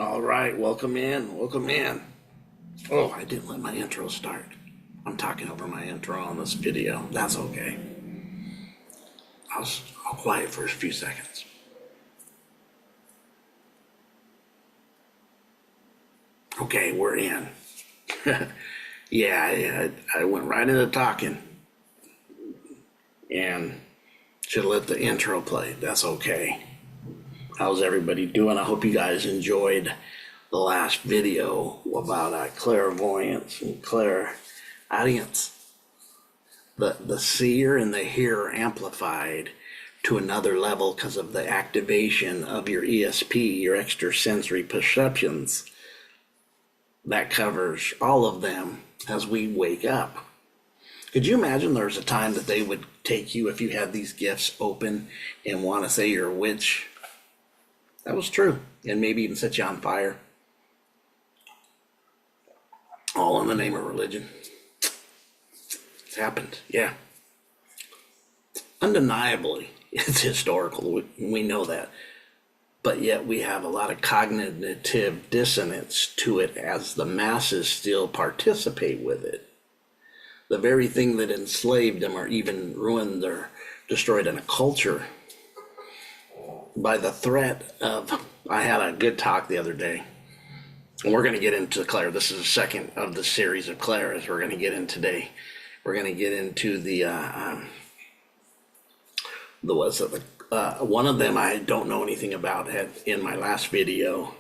All right, welcome in, welcome in. Oh, I didn't let my intro start. I'm talking over my intro on this video. That's okay. I'll quiet for a few seconds. Okay, we're in. Yeah, I went right into talking and should let the intro play. That's okay. How's everybody doing? I hope you guys enjoyed the last video about clairvoyance and clairaudience. The seer and the hearer amplified to another level because of the activation of your ESP, your extrasensory perceptions. That covers all of them as we wake up. Could you imagine there's a time that they would take you if you had these gifts open and want to say you're a witch? That was true. And maybe even set you on fire. All in the name of religion. It's happened, yeah. Undeniably, it's historical. We know that. But yet we have a lot of cognitive dissonance to it as the masses still participate with it. The very thing that enslaved them or even ruined or destroyed in a culture by the threat of, I had a good talk the other day, and we're going to get into Claire. This is the second of the series of Claires we're going to get in today. We're going to get into one of them I don't know anything about in my last video,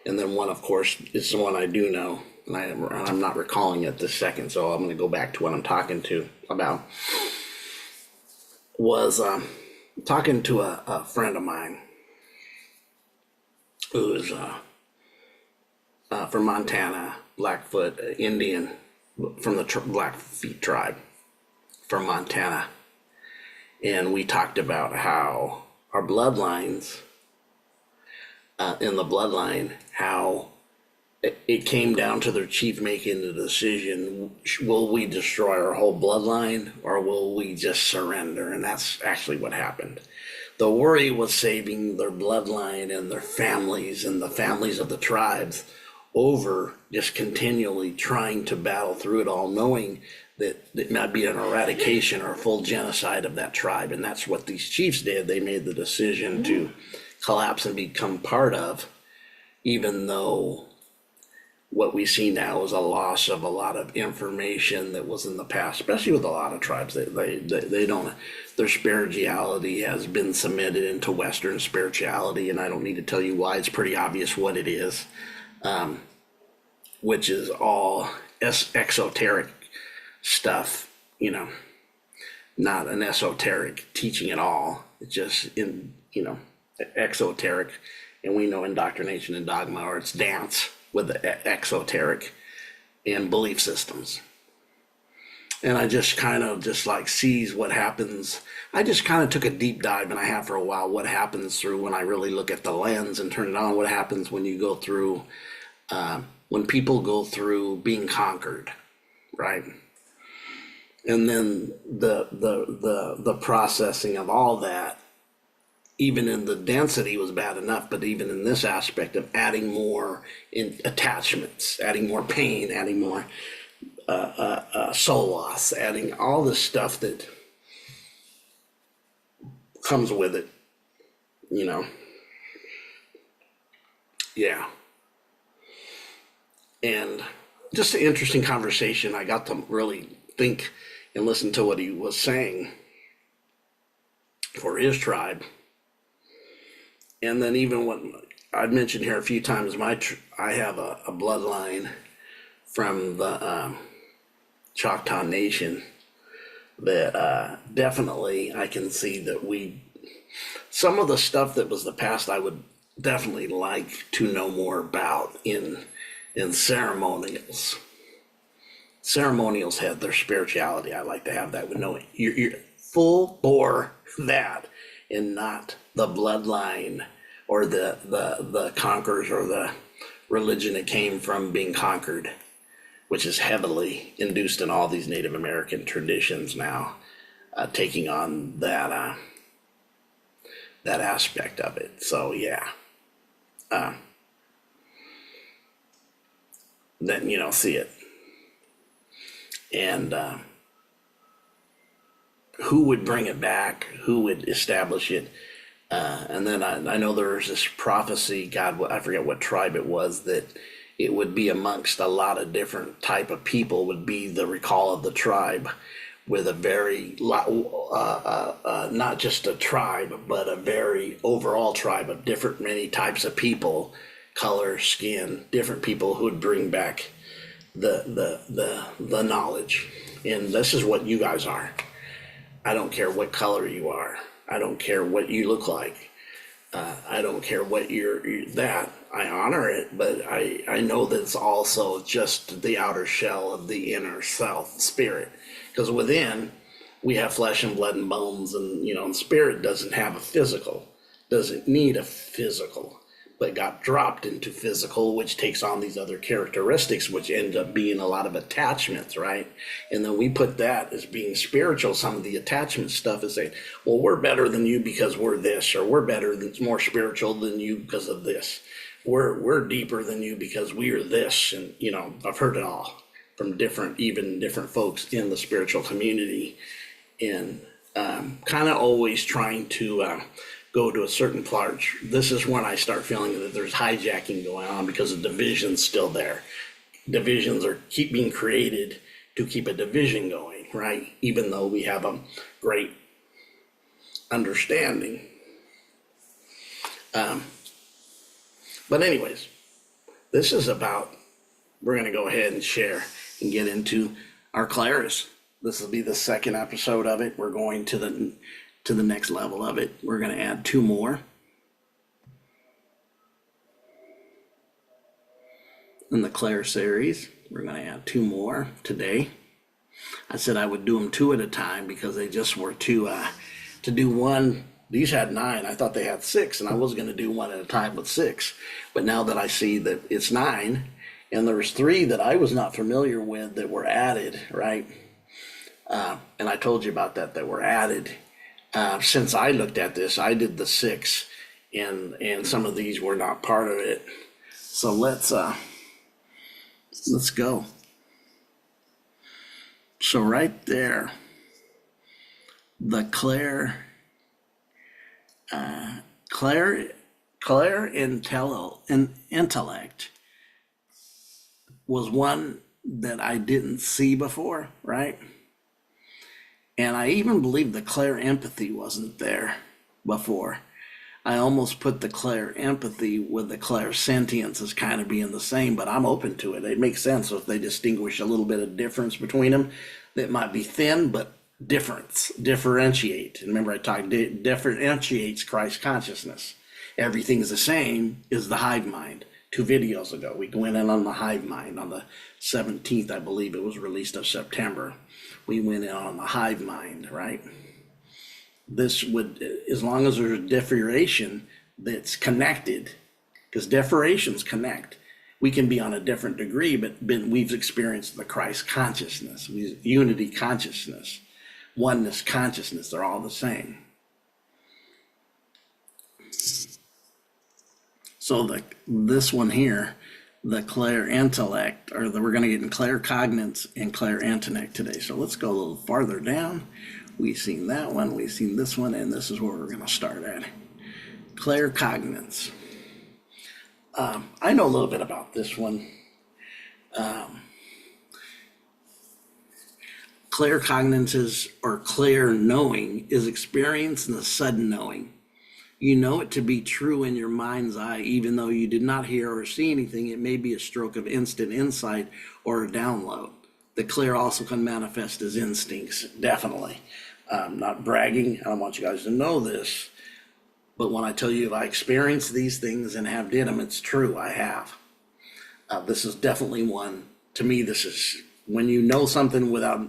and then one, of course, is the one I do know, and I'm not recalling it this second, so I'm going to go back to what I'm talking to about. Was talking to a friend of mine who's from Montana, Blackfoot Indian, from the Blackfeet tribe from Montana. And we talked about how our bloodlines, in the bloodline, how it came down to their chief making the decision, will we destroy our whole bloodline or will we just surrender? And that's actually what happened. The worry was saving their bloodline and their families and the families of the tribes over just continually trying to battle through it all, knowing that it might be an eradication or a full genocide of that tribe. And that's what these chiefs did. They made the decision to collapse and become part of, even though what we see now is a loss of a lot of information that was in the past, especially with a lot of tribes. They don't, their spirituality has been submitted into Western spirituality, and I don't need to tell you why. It's pretty obvious what it is, which is all exoteric stuff, not an esoteric teaching at all. It's just exoteric, and we know indoctrination and dogma, or it's dance with the exoteric and belief systems. And I just kind of sees what happens. I just kind of took a deep dive, and I have for a while, what happens through when I really look at the lens and turn it on, what happens when you go through, when people go through being conquered, right? And then the processing of all that, even in the density was bad enough, but even in this aspect of adding more in attachments, adding more pain, adding more soul loss, adding all the stuff that comes with it, yeah. And just an interesting conversation. I got to really think and listen to what he was saying for his tribe. And then even what I've mentioned here a few times, I have a bloodline from the Choctaw Nation that definitely I can see that some of the stuff that was the past, I would definitely like to know more about in ceremonials. Ceremonials have their spirituality. I like to have that with knowing you're full bore that, and not the bloodline or the conquerors or the religion that came from being conquered, which is heavily induced in all these Native American traditions now, taking on that aspect of it. So yeah, then see it. And who would bring it back? Who would establish it? And then I know there's this prophecy, God, I forget what tribe it was, that it would be amongst a lot of different type of people, would be the recall of the tribe, with a very, not just a tribe, but a very overall tribe of different, many types of people, color, skin, different people who would bring back the knowledge. And this is what you guys are. I don't care what color you are. I don't care what you look like. I don't care what you're that. I honor it, but I know that it's also just the outer shell of the inner self, spirit. Because within, we have flesh and blood and bones, and spirit doesn't have a physical, doesn't need a physical, but got dropped into physical, which takes on these other characteristics, which end up being a lot of attachments, right? And then we put that as being spiritual. Some of the attachment stuff is saying, well, we're better than you because we're this, or we're better than, more spiritual than you because of this. We're deeper than you because we are this. And, I've heard it all from different folks in the spiritual community, and kind of always trying to go to a certain part. This is when I start feeling that there's hijacking going on, because the division's still there. Divisions are being created to keep a division going, right? Even though we have a great understanding. But anyways, this is about, we're going to go ahead and share and get into our Claris. This will be the second episode of it. We're going to the next level of it. We're going to add 2 more. In the Clair series, we're going to add 2 more today. I said I would do them 2 at a time because they just were too, to do one. These had 9. I thought they had 6, and I was going to do 1 at a time with 6. But now that I see that it's 9, and there was 3 that I was not familiar with that were added, right? And I told you about that were added. Since I looked at this, I did the 6, and some of these were not part of it. So let's go. So right there, the Clairintellect was one that I didn't see before, right? And I even believe the Clair empathy wasn't there before. I almost put the Clair empathy with the Clair sentience as kind of being the same, but I'm open to it. It makes sense if they distinguish a little bit of difference between them. That might be thin, but differentiate. And remember, I talked, differentiates Christ consciousness. Everything's the same is the hive mind. 2 videos ago, we went in on the hive mind on the 17th, I believe it was released, of September. We went in on the hive mind, right? This would, as long as there's a differentiation that's connected, because differentiations connect. We can be on a different degree, but we've experienced the Christ consciousness, unity consciousness, oneness consciousness. They're all the same. So this one here, the Clairintellect, or we're going to get in Claircognizance and Clairintellect today. So let's go a little farther down. We've seen that one, we've seen this one, and this is where we're going to start at. Claircognizance. I know a little bit about this one. Claircognizance, or clear knowing, is experience in the sudden knowing. You know it to be true in your mind's eye, even though you did not hear or see anything. It may be a stroke of instant insight or a download. The clear also can manifest as instincts, definitely. Not bragging, I don't want you guys to know this, but when I tell you if I experienced these things and have did them, it's true, I have. This is definitely one. To me, this is when you know something without,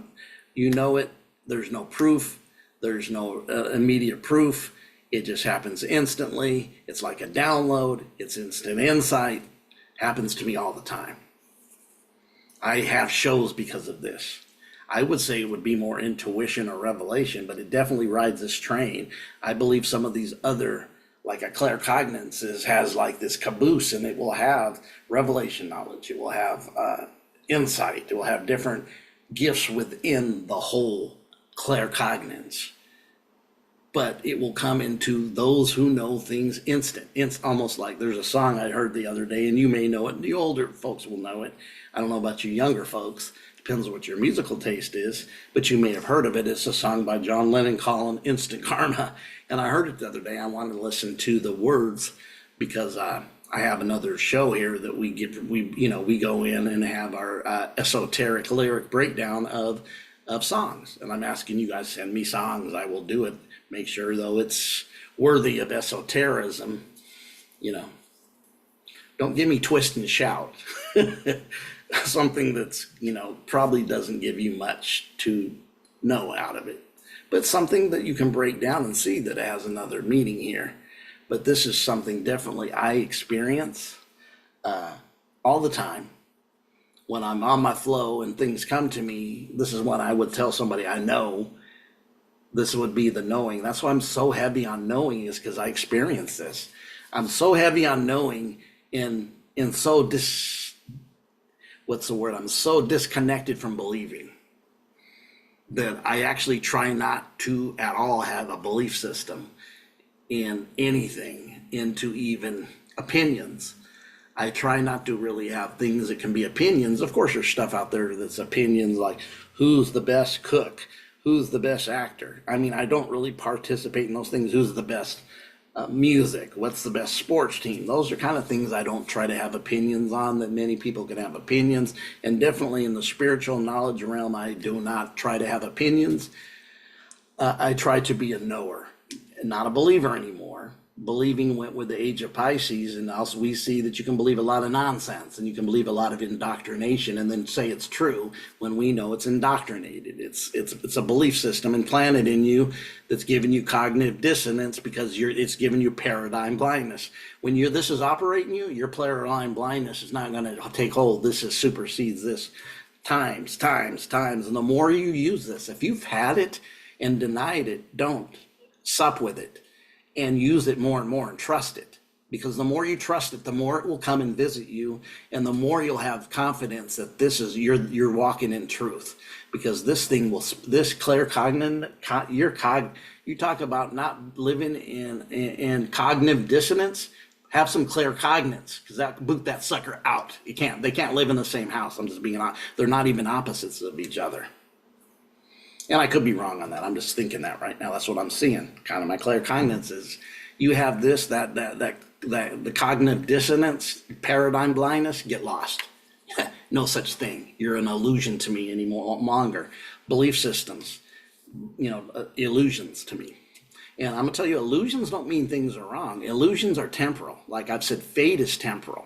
you know it, there's no proof, there's no immediate proof. It just happens instantly. It's like a download. It's instant insight. Happens to me all the time. I have shows because of this. I would say it would be more intuition or revelation, but it definitely rides this train. I believe some of these other like a claircognizance has like this caboose, and it will have revelation knowledge. It will have insight. It will have different gifts within the whole claircognizance. But it will come into those who know things instant. It's almost like there's a song I heard the other day, and you may know it. The older folks will know it. I don't know about you younger folks. Depends on what your musical taste is, but you may have heard of it. It's a song by John Lennon called Instant Karma. And I heard it the other day. I wanted to listen to the words because I have another show here that we go in and have our esoteric lyric breakdown of songs. And I'm asking you guys to send me songs. I will do it. Make sure, though, it's worthy of esotericism. Don't give me twist and shout. Something that's, probably doesn't give you much to know out of it. But something that you can break down and see that has another meaning here. But this is something definitely I experience all the time. When I'm on my flow and things come to me, this is what I would tell somebody I know. This would be the knowing. That's why I'm so heavy on knowing, is because I experience this. I'm so heavy on knowing I'm so disconnected from believing that I actually try not to at all have a belief system in anything, into even opinions. I try not to really have things that can be opinions. Of course, there's stuff out there that's opinions, like who's the best cook, who's the best actor. I mean, I don't really participate in those things. Who's the best music? What's the best sports team? Those are kind of things I don't try to have opinions on, that many people can have opinions. And definitely in the spiritual knowledge realm, I do not try to have opinions. I try to be a knower, not a believer anymore. Believing went with the age of Pisces, and also we see that you can believe a lot of nonsense and you can believe a lot of indoctrination and then say it's true when we know it's indoctrinated. It's a belief system implanted in you that's giving you cognitive dissonance because it's giving you paradigm blindness. When this is operating you, your paradigm blindness is not going to take hold. This supersedes this times. And the more you use this, if you've had it and denied it, don't sup with it. And use it more and more and trust it. Because the more you trust it, the more it will come and visit you, and the more you'll have confidence that you're walking in truth. Because this claircognizant, you talk about not living in cognitive dissonance. Have some claircognizance, because boot that sucker out. They can't live in the same house. I'm just being honest. They're not even opposites of each other. And I could be wrong on that. I'm just thinking that right now. That's what I'm seeing. Kind of my claircognizance is you have this, the cognitive dissonance, paradigm blindness, get lost. No such thing. You're an illusion to me anymore longer. Belief systems, illusions to me. And I'm gonna tell you, illusions don't mean things are wrong. Illusions are temporal. Like I've said, fate is temporal,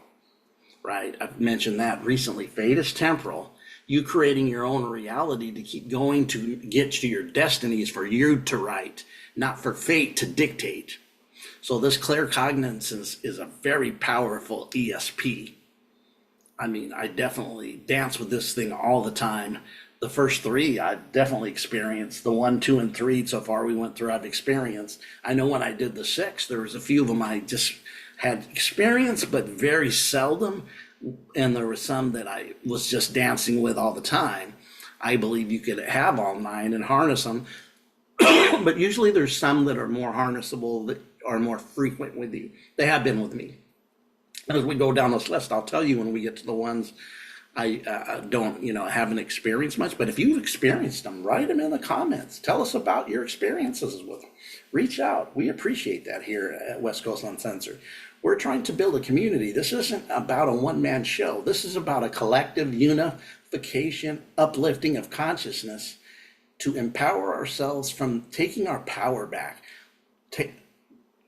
right? I've mentioned that recently. Fate is temporal. You creating your own reality to keep going to get to your destinies for you to write, not for fate to dictate. So this claircognizance is a very powerful ESP. I mean, I definitely dance with this thing all the time. The first three I've definitely experienced. The 1, 2, and 3 so far we went through, I've experienced. I know when I did the 6, there was a few of them I just had experienced, but very seldom. And there were some that I was just dancing with all the time. I believe you could have all 9 and harness them. But usually there's some that are more harnessable, that are more frequent with you. They have been with me. As we go down this list, I'll tell you when we get to the ones I don't, haven't experienced much. But if you've experienced them, write them in the comments. Tell us about your experiences with them. Reach out. We appreciate that here at West Coast Uncensored. We're trying to build a community. This isn't about a one-man show. This is about a collective unification, uplifting of consciousness to empower ourselves from taking our power back,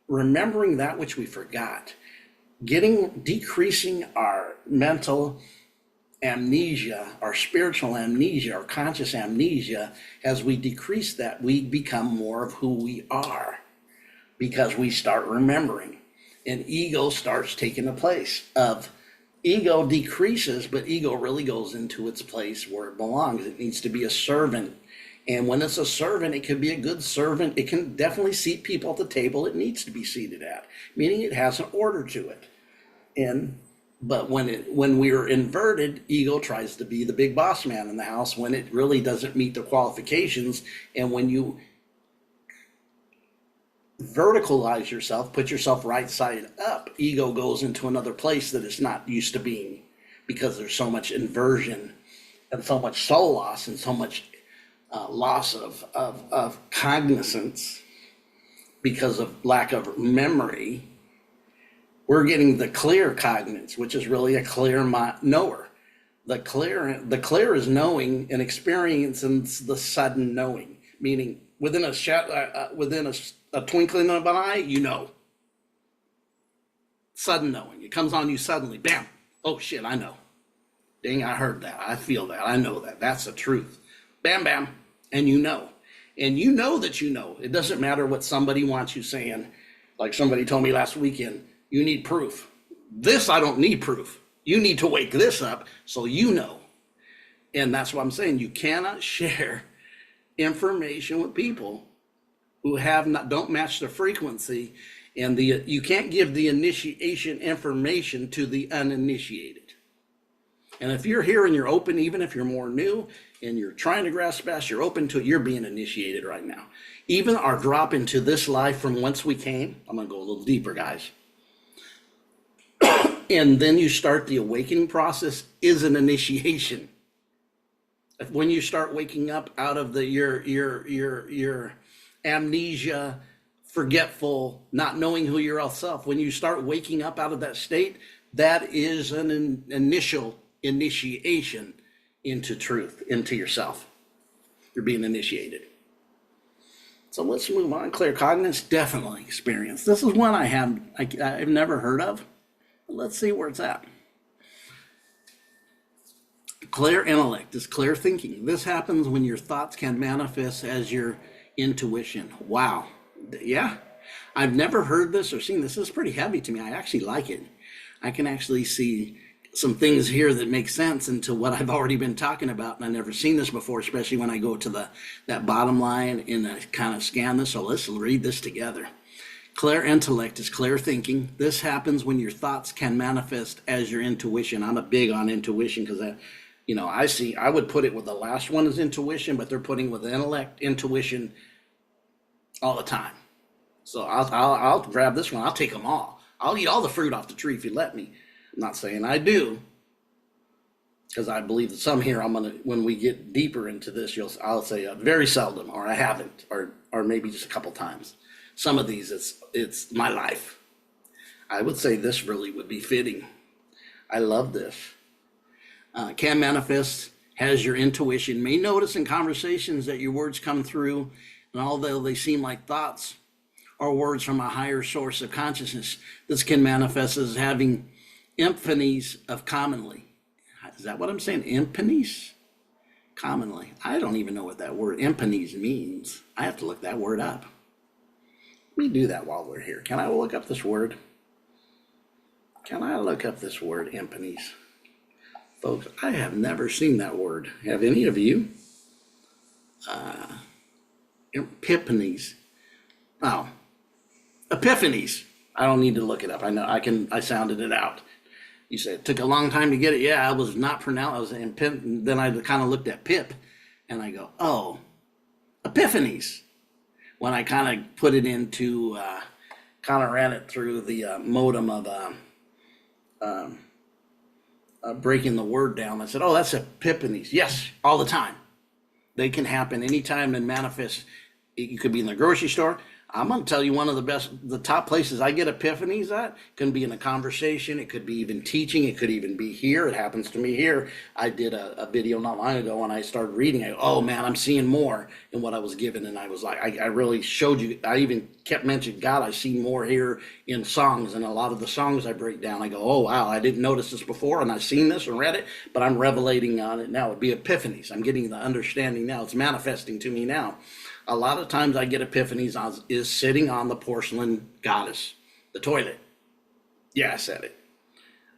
remembering that which we forgot, decreasing our mental amnesia, our spiritual amnesia, our conscious amnesia. As we decrease that, we become more of who we are because we start remembering. And ego starts taking the place of ego decreases, but ego really goes into its place where it belongs. It needs to be a servant And when it's a servant, it can be a good servant. It can definitely seat people at the table it needs to be seated at, meaning it has an order to it. But when we're inverted, ego tries to be the big boss man in the house when it really doesn't meet the qualifications. And when you verticalize yourself, put yourself right side up, ego goes into another place that it's not used to being, because there's so much inversion and so much soul loss and so much loss of cognizance because of lack of memory. We're getting the clear cognizance, which is really a clear knower. The clear is knowing and experiencing the sudden knowing, meaning within a twinkling of an eye, you know. Sudden knowing. It comes on you suddenly. Bam. Oh shit, I know. Dang, I heard that. I feel that. I know that. That's the truth. Bam, bam. And you know. And you know that you know. It doesn't matter what somebody wants you saying. Like somebody told me last weekend, you need proof. This, I don't need proof. You need to wake this up so you know. And that's what I'm saying. You cannot share information with people who don't match the frequency, and you can't give the initiation information to the uninitiated. And if you're here and you're open, even if you're more new and you're trying to grasp fast, you're open to it, you're being initiated right now. Even our drop into this life from whence we came, I'm gonna go a little deeper, guys. And then you start the awakening process is an initiation. When you start waking up out of your amnesia, forgetful, not knowing who your real self, when you start waking up out of that state, that is an initial initiation into truth, into yourself. You're being initiated. So let's move on. Claircognizance, definitely experience. This is one I've never heard of. Let's see where it's at. Clairintellect is clear thinking. This happens when your thoughts can manifest as your intuition. Wow. Yeah. I've never heard this or seen this. This is pretty heavy to me. I actually like it. I can actually see some things here that make sense into what I've already been talking about, and I've never seen this before, especially when I go to that bottom line and I kind of scan this. So let's read this together. Clairintellect is clear thinking. This happens when your thoughts can manifest as your intuition. I'm a big on intuition because I would put it with the last one as intuition, but they're putting with the intellect, intuition all the time. So I'll grab this one. I'll take them all. I'll eat all the fruit off the tree if you let me. I'm not saying I do, because I believe that some here when we get deeper into this, I'll say very seldom, or I haven't, or maybe just a couple times. Some of these, it's my life. I would say this really would be fitting. I love this. Can manifest, has your intuition, may notice in conversations that your words come through, and although they seem like thoughts or words from a higher source of consciousness, this can manifest as having epiphanies of commonly. Is that what I'm saying? Epiphanies? Commonly. I don't even know what that word epiphanies means. I have to look that word up. Let me do that while we're here. Can I look up this word? Can I look up this word, epiphanies? Folks, I have never seen that word. Have any of you? Epiphanies. Oh, epiphanies. I don't need to look it up. I know I sounded it out. You said it took a long time to get it. Yeah, I was not pronounced. I was in then I kind of looked at Pip and I go, oh, epiphanies. When I kind of put it into, kind of ran it through the modem of breaking the word down. I said, oh, that's epiphanies. Yes, all the time. They can happen anytime and manifest. You could be in the grocery store. I'm going to tell you one of the top places I get epiphanies at can be in a conversation. It could be even teaching. It could even be here. It happens to me here. I did a video not long ago and I started reading. Oh man, I'm seeing more in what I was given. And I was like, I really showed you. I even kept mentioning, God, I see more here in songs. And a lot of the songs I break down, I go, oh wow, I didn't notice this before and I've seen this and read it, but I'm revelating on it now. It'd be epiphanies. I'm getting the understanding now. It's manifesting to me now. A lot of times I get epiphanies is sitting on the porcelain goddess, the toilet. Yeah, I said it.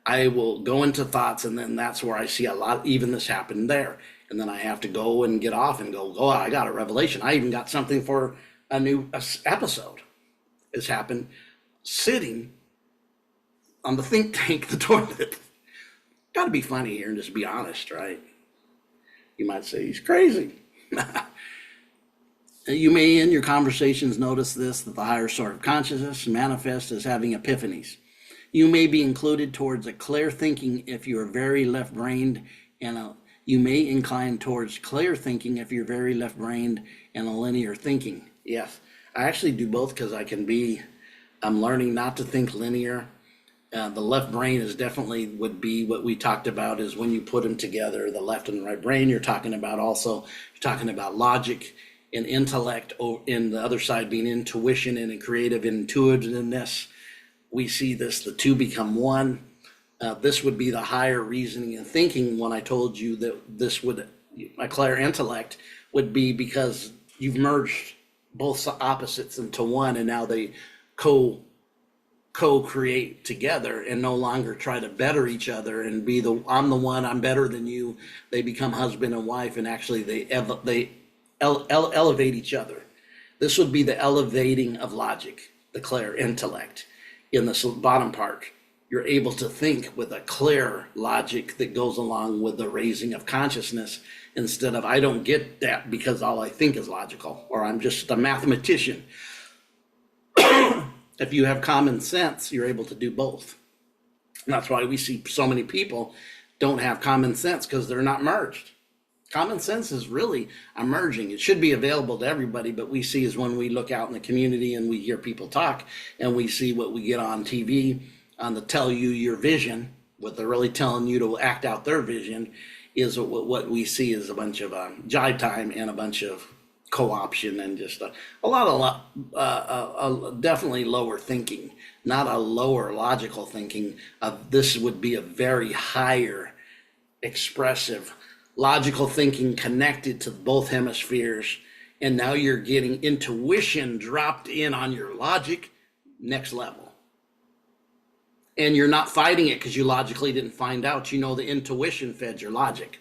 I will go into thoughts and then that's where I see a lot, even this happened there. And then I have to go and get off and go, oh, I got a revelation. I even got something for a new episode. It's happened sitting on the think tank, the toilet. Got to be funny here and just be honest, right? You might say he's crazy. You may in your conversations notice this, that the higher sort of consciousness manifests as having epiphanies. You may be included towards a clear thinking if you are very left-brained, and you may incline towards clear thinking if you're very left-brained and a linear thinking. Yes, I actually do both because I'm learning not to think linear. The left brain is definitely would be what we talked about is when you put them together, the left and the right brain, you're talking about logic and intellect, in the other side being intuition and creative intuitiveness. We see this, the two become one. This would be the higher reasoning and thinking when I told you that this would, my Clairintellect would be because you've merged both opposites into one and now they co-create together and no longer try to better each other and be I'm the one, I'm better than you. They become husband and wife and actually they elevate each other. This would be the elevating of logic, the Clairintellect. In the bottom part, you're able to think with a clear logic that goes along with the raising of consciousness instead of I don't get that because all I think is logical or I'm just a mathematician. If you have common sense, you're able to do both. And that's why we see so many people don't have common sense because they're not merged. Common sense is really emerging. It should be available to everybody, but we see is when we look out in the community and we hear people talk and we see what we get on TV, on the tell you your vision, what they're really telling you to act out their vision is what we see is a bunch of jive time and a bunch of co-option and just definitely lower thinking, not a lower logical thinking. This would be a very higher expressive logical thinking connected to both hemispheres. And now you're getting intuition dropped in on your logic, next level. And you're not fighting it because you logically didn't find out. You know the intuition fed your logic.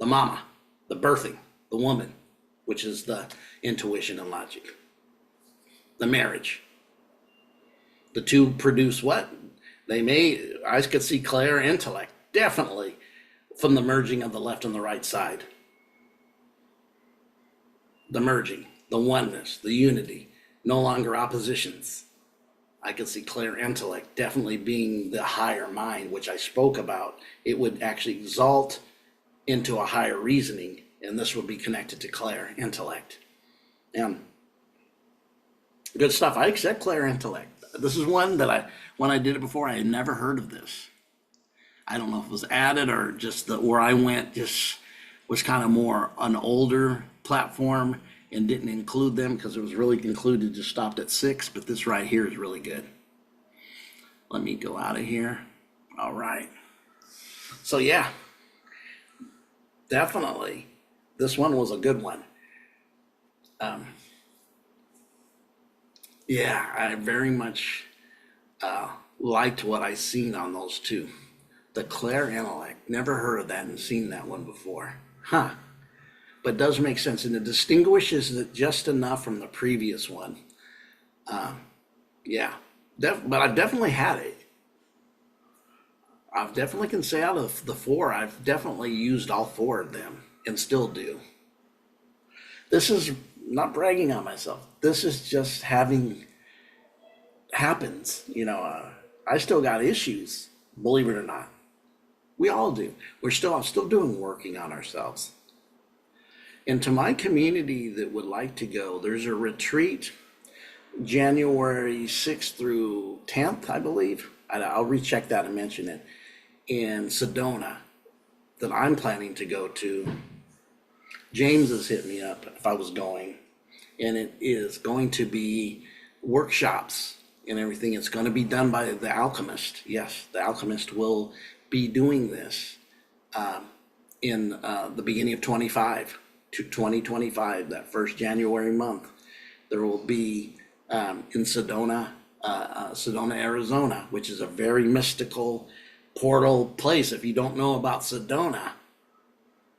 The mama, the birthing, the woman, which is the intuition and logic. The marriage. The two produce what? I could see Clairintellect, definitely, from the merging of the left and the right side. The merging, the oneness, the unity, no longer oppositions. I could see Clairintellect definitely being the higher mind, which I spoke about. It would actually exalt into a higher reasoning, and this would be connected to Clairintellect. And good stuff. I accept Clairintellect. This is one that when I did it before, I had never heard of this. I don't know if it was added or just where I went just was kind of more an older platform and didn't include them because it was really included, just stopped at 6, but this right here is really good. Let me go out of here. All right. So yeah, definitely. This one was a good one. Yeah, I very much liked what I seen on those two. The Clairintellect, never heard of that and seen that one before. Huh. But it does make sense, and it distinguishes it just enough from the previous one. Yeah, but I've definitely had it. I've definitely can say out of the 4, I've definitely used all 4 of them and still do. This is not bragging on myself. This is just happens. I still got issues, believe it or not. We all do. I'm still working on ourselves. And to my community that would like to go, there's a retreat January 6th through 10th, I believe. I'll recheck that and mention it. In Sedona that I'm planning to go to. James has hit me up if I was going. And it is going to be workshops and everything. It's going to be done by the Alchemist. Yes, the Alchemist will be doing this in the beginning of 2025, that first January month. There will be in Sedona, Arizona, which is a very mystical portal place. If you don't know about Sedona,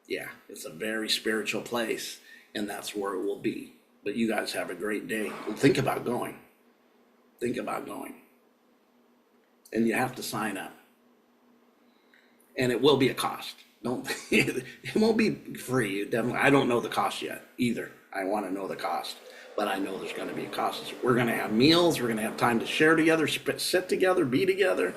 Yeah, it's a very spiritual place, and that's where it will be. But you guys have a great day. Think about going. Think about going. And you have to sign up. And it will be a cost. Don't it won't be free. Definitely, I don't know the cost yet either. I want to know the cost, but I know there's going to be a cost. We're going to have meals. We're going to have time to share together, sit together, be together.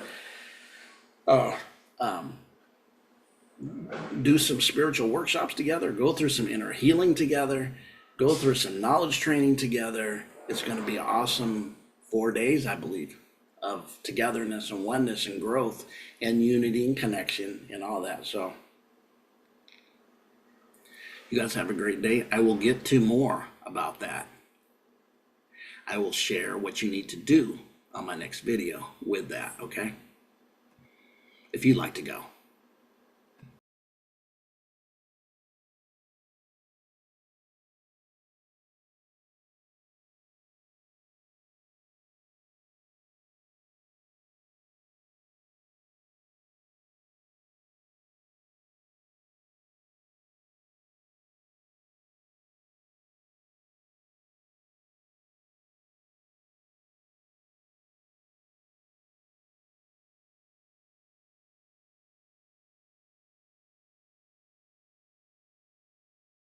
Do some spiritual workshops together. Go through some inner healing together. Go through some knowledge training together. It's going to be an awesome 4 days, I believe, of togetherness and oneness and growth and unity and connection and all that. So you guys have a great day. I will get to more about that. I will share what you need to do on my next video with that, okay? If you'd like to go.